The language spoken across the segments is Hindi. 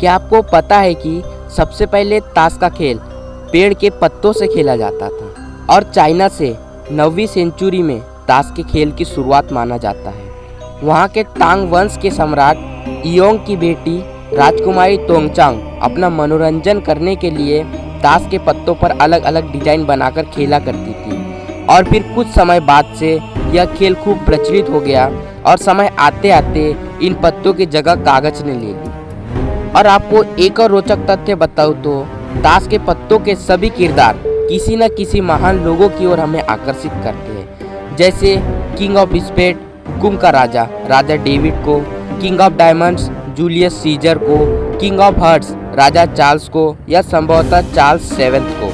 क्या आपको पता है कि सबसे पहले ताश का खेल पेड़ के पत्तों से खेला जाता था और चाइना से 9वीं सेंचुरी में ताश के खेल की शुरुआत माना जाता है। वहाँ के तांग वंश के सम्राट इयोंग की बेटी राजकुमारी तोंगचांग अपना मनोरंजन करने के लिए ताश के पत्तों पर अलग अलग डिजाइन बनाकर खेला करती थी और फिर कुछ समय बाद से यह खेल खूब प्रचलित हो गया और समय आते आते इन पत्तों की जगह कागज ने ले ली। और आपको एक और रोचक तथ्य बताऊं तो ताश के पत्तों के सभी किरदार किसी न किसी महान लोगों की ओर हमें आकर्षित करते हैं, जैसे किंग ऑफ स्पेड हुकुम का राजा राजा डेविड को, king of diamonds Julius Caesar को, किंग ऑफ हार्ट्स राजा चार्ल्स को या संभवतः चार्ल्स सेवेंथ को,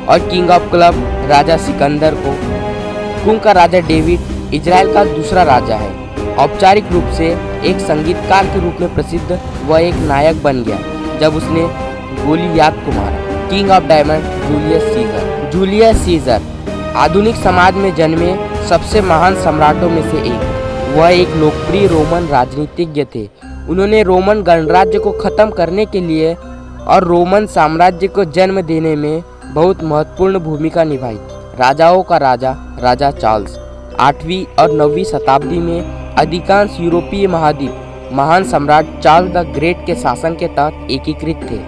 और किंग ऑफ क्लब राजा सिकंदर को। हुकुम का राजा डेविड इजराइल का दूसरा राजा है। औपचारिक रूप से एक संगीतकार के रूप में प्रसिद्ध वह एक नायक बन गया जब उसने गोलियात को मारा। King of diamond Julius Caesar आधुनिक समाज में जन्मे सबसे महान सम्राटों में से एक। वह एक लोकप्रिय रोमन राजनीतिज्ञ थे। उन्होंने रोमन गणराज्य को खत्म करने के लिए और रोमन साम्राज्य को जन्म देने में बहुत महत्वपूर्ण भूमिका निभाई थी। राजाओं का राजा राजा चार्ल्स 8वीं और 9वीं शताब्दी में अधिकांश यूरोपीय महाद्वीप महान सम्राट चार्ल्स द ग्रेट के शासन के तहत एकीकृत थे।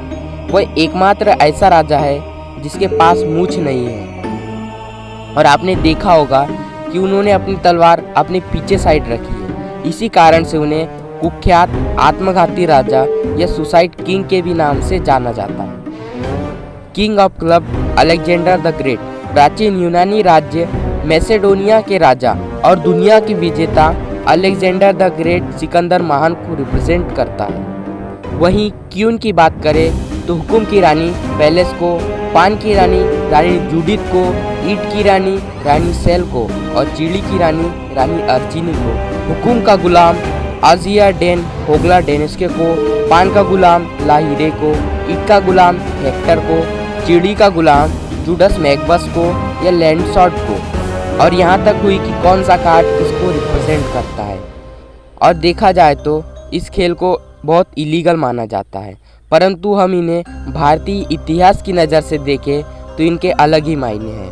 वह एकमात्र ऐसा राजा है जिसके पास मूंछ नहीं है और आपने देखा होगा कि उन्होंने अपनी तलवार अपने पीछे साइड रखी है। इसी कारण से उन्हें कुख्यात आत्मघाती राजा या सुसाइड किंग के भी नाम से जाना जाता है। King of club Alexander the great प्राचीन यूनानी राज्य मैसेडोनिया के राजा और दुनिया के विजेता अलेक्जेंडर द ग्रेट सिकंदर महान को रिप्रेजेंट करता है। वहीं क्यून की बात करें तो हुकुम की रानी पैलेस को, पान की रानी रानी जूडिथ को, ईट की रानी रानी सेल को और चिड़ी की रानी रानी अर्जिनी को, हुकुम का गुलाम आजिया डेन होगला डेनेस्के को, पान का गुलाम लाहिरे को, ईट का गुलाम हेक्टर को, चिड़ी का गुलाम जूडस मैकबस को या लैंडसॉट को, और यहाँ तक हुई कि कौन सा कार्ड इसको रिप्रेजेंट करता है। और देखा जाए तो इस खेल को बहुत इलीगल माना जाता है, परंतु हम इन्हें भारतीय इतिहास की नज़र से देखें तो इनके अलग ही मायने हैं।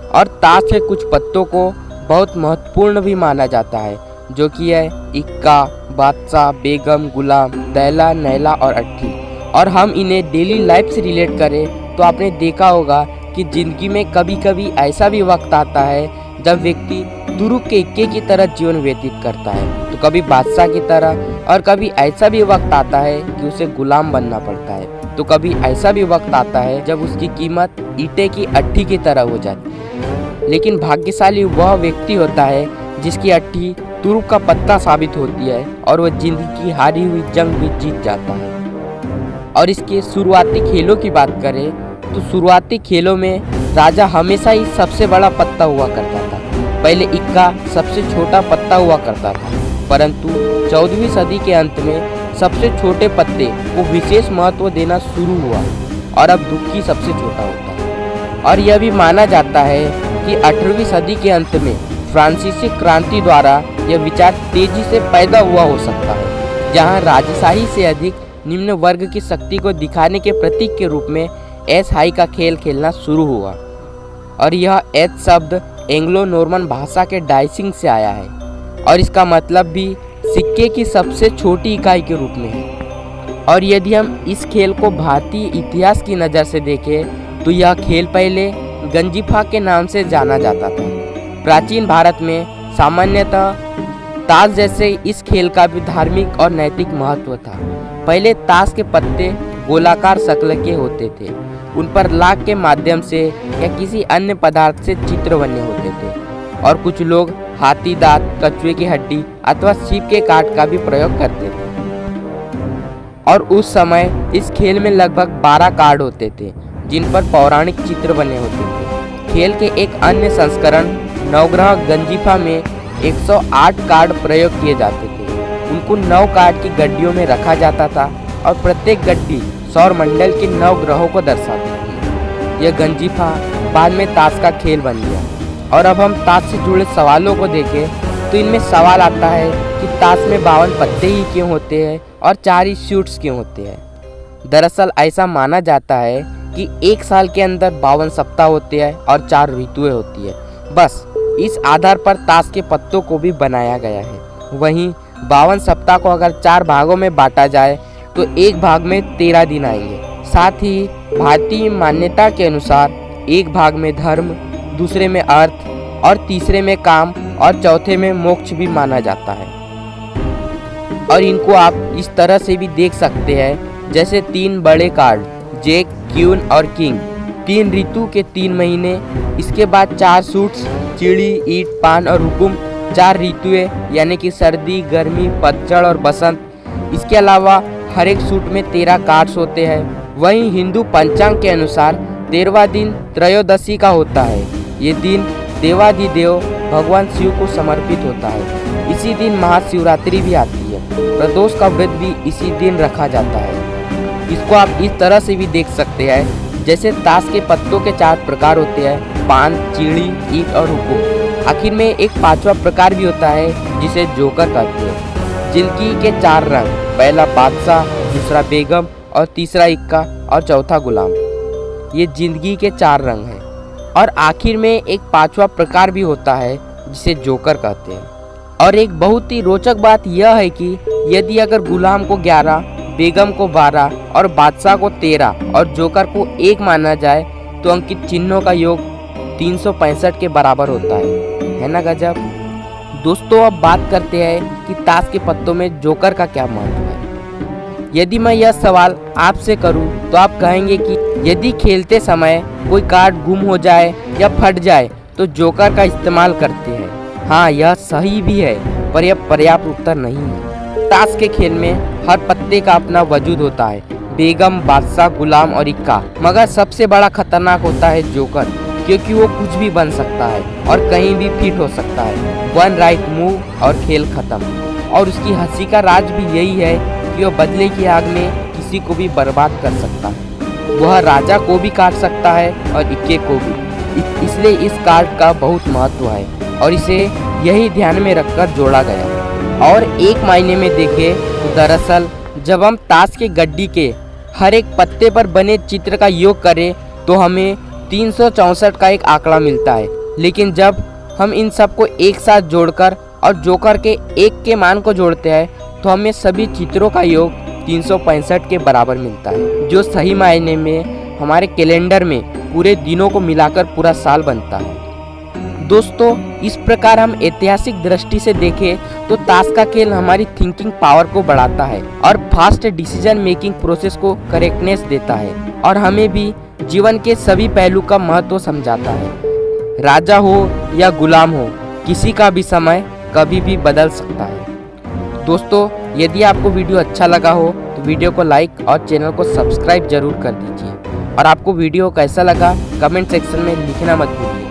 और ताश के कुछ पत्तों को बहुत महत्वपूर्ण भी माना जाता है, जो कि है इक्का, बादशाह, बेगम, गुलाम, दैला, नैला और अट्ठी। और हम इन्हें डेली लाइफ से रिलेट करें तो आपने देखा होगा कि ज़िंदगी में कभी कभी ऐसा भी वक्त आता है जब व्यक्ति तुरुप के इक्के की तरह जीवन व्यतीत करता है, तो कभी बादशाह की तरह, और कभी ऐसा भी वक्त आता है कि उसे गुलाम बनना पड़ता है, तो कभी ऐसा भी वक्त आता है जब उसकी कीमत ईंटे की अट्ठी की तरह हो जाती है। लेकिन भाग्यशाली वह व्यक्ति होता है जिसकी अट्ठी तुरुप का पत्ता साबित होती है और वह जिंदगी की हारी हुई जंग भी जीत जाता है। और इसके शुरुआती खेलों की बात करें तो शुरुआती खेलों में राजा हमेशा ही सबसे बड़ा पत्ता हुआ करता था। पहले इक्का सबसे छोटा पत्ता हुआ करता था, परंतु 14वीं सदी के अंत में सबसे छोटे पत्ते को विशेष महत्व देना शुरू हुआ और अब दुक्की सबसे छोटा होता है। और यह भी माना जाता है कि 18वीं सदी के अंत में फ्रांसीसी क्रांति द्वारा यह विचार तेजी से पैदा हुआ हो सकता है, जहाँ राजशाही से अधिक निम्न वर्ग की शक्ति को दिखाने के प्रतीक के रूप में एस हाई का खेल खेलना शुरू हुआ। और यह एस शब्द एंग्लो नॉर्मन भाषा के डाइसिंग से आया है और इसका मतलब भी सिक्के की सबसे छोटी इकाई के रूप में है। और यदि हम इस खेल को भारतीय इतिहास की नज़र से देखें तो यह खेल पहले गंजीफा के नाम से जाना जाता था। प्राचीन भारत में सामान्यतः ताश जैसे इस खेल का भी धार्मिक और नैतिक महत्व था। पहले ताश के पत्ते गोलाकार शक्ल के होते थे, उन पर लाख के माध्यम से या किसी अन्य पदार्थ से चित्र बने होते थे, और कुछ लोग हाथी दांत, कछुए की हड्डी अथवा सीप के काट का भी प्रयोग करते थे। और उस समय इस खेल में लगभग 12 कार्ड होते थे जिन पर पौराणिक चित्र बने होते थे। खेल के एक अन्य संस्करण नवग्रह गंजीफा में 108 कार्ड प्रयोग किए जाते थे। उनको 9 कार्ड की गड्डियों में रखा जाता था और प्रत्येक गड्डी सौर मंडल के 9 ग्रहों को दर्शाती थी। यह गंजीफा बाद में ताश का खेल बन गया। और अब हम ताश से जुड़े सवालों को देखें तो इनमें सवाल आता है कि ताश में 52 पत्ते ही क्यों होते हैं और 4 ही शूट्स क्यों होते हैं। दरअसल ऐसा माना जाता है कि एक साल के अंदर 52 सप्ताह होते हैं और 4 ऋतुएं होती है। बस इस आधार पर ताश के पत्तों को भी बनाया गया है। वहीं 52 सप्ताह को अगर 4 भागों में बांटा जाए तो एक भाग में 13 दिन आएंगे। साथ ही भारतीय मान्यता के अनुसार एक भाग में धर्म, दूसरे में अर्थ और तीसरे में काम और चौथे में मोक्ष भी माना जाता है। और इनको आप इस तरह से भी देख सकते हैं जैसे 3 बड़े कार्ड जैक, क्वीन और किंग, 3 ऋतु के 3 महीने, इसके बाद 4 सूट्स चिड़ी, ईंट, पान और हुकुम, 4 ऋतुएं यानी कि सर्दी, गर्मी, पतझड़ और बसंत। इसके अलावा हर एक सूट में 13 कार्ड्स होते हैं। वहीं हिंदू पंचांग के अनुसार 13वां दिन त्रयोदशी का होता है। ये दिन देवाधिदेव भगवान शिव को समर्पित होता है। इसी दिन महाशिवरात्रि भी आती है। प्रदोष का व्रत भी इसी दिन रखा जाता है। इसको आप इस तरह से भी देख सकते हैं जैसे ताश के पत्तों के 4 प्रकार होते हैं, पान, चिड़ी, ईंट और हुकुम। आखिर में एक 5वां प्रकार भी होता है जिसे जोकर कहते हैं। जिंदगी के 4 रंग, पहला बादशाह, दूसरा बेगम और तीसरा इक्का और चौथा गुलाम। ये जिंदगी के 4 रंग हैं। और आखिर में एक 5वां प्रकार भी होता है जिसे जोकर कहते हैं। और एक बहुत ही रोचक बात यह है कि यदि अगर गुलाम को 11, बेगम को 12 और बादशाह को 13 और जोकर को 1 माना जाए तो अंकित चिन्हों का योग 365 के बराबर होता है ना गजब। दोस्तों अब बात करते हैं कि ताश के पत्तों में जोकर का क्या महत्व है। यदि मैं यह सवाल आपसे करूं तो आप कहेंगे कि यदि खेलते समय कोई कार्ड गुम हो जाए या फट जाए तो जोकर का इस्तेमाल करते हैं। हाँ, यह सही भी है, पर यह पर्याप्त उत्तर नहीं है। ताश के खेल में हर पत्ते का अपना वजूद होता है, बेगम, बादशाह, गुलाम और इक्का। मगर सबसे बड़ा खतरनाक होता है जोकर, क्योंकि वो कुछ भी बन सकता है और कहीं भी फिट हो सकता है। 1 राइट मूव और खेल खत्म। और उसकी हंसी का राज भी यही है कि वह बदले की आग में किसी को भी बर्बाद कर सकता है। वह राजा को भी काट सकता है और इक्के को भी। इसलिए इस कार्ड का बहुत महत्व है और इसे यही ध्यान में रखकर जोड़ा गया। और एक मायने में देखें तो दरअसल जब हम ताश के गड्डी के हर एक पत्ते पर बने चित्र का योग करें तो हमें 364 का एक आंकड़ा मिलता है। लेकिन जब हम इन सब को एक साथ जोड़कर और जोकर के 1 के मान को जोड़ते हैं तो हमें सभी चित्रों का योग 365 के बराबर मिलता है, जो सही मायने में हमारे कैलेंडर में पूरे दिनों को मिलाकर पूरा साल बनता है। दोस्तों इस प्रकार हम ऐतिहासिक दृष्टि से देखें तो ताश का खेल हमारी थिंकिंग पावर को बढ़ाता है और फास्ट डिसीजन मेकिंग प्रोसेस को करेक्टनेस देता है और हमें भी जीवन के सभी पहलू का महत्व समझाता है। राजा हो या गुलाम हो, किसी का भी समय कभी भी बदल सकता है। दोस्तों यदि आपको वीडियो अच्छा लगा हो तो वीडियो को लाइक और चैनल को सब्सक्राइब जरूर कर दीजिए। और आपको वीडियो कैसा लगा कमेंट सेक्शन में लिखना मत भूलिए।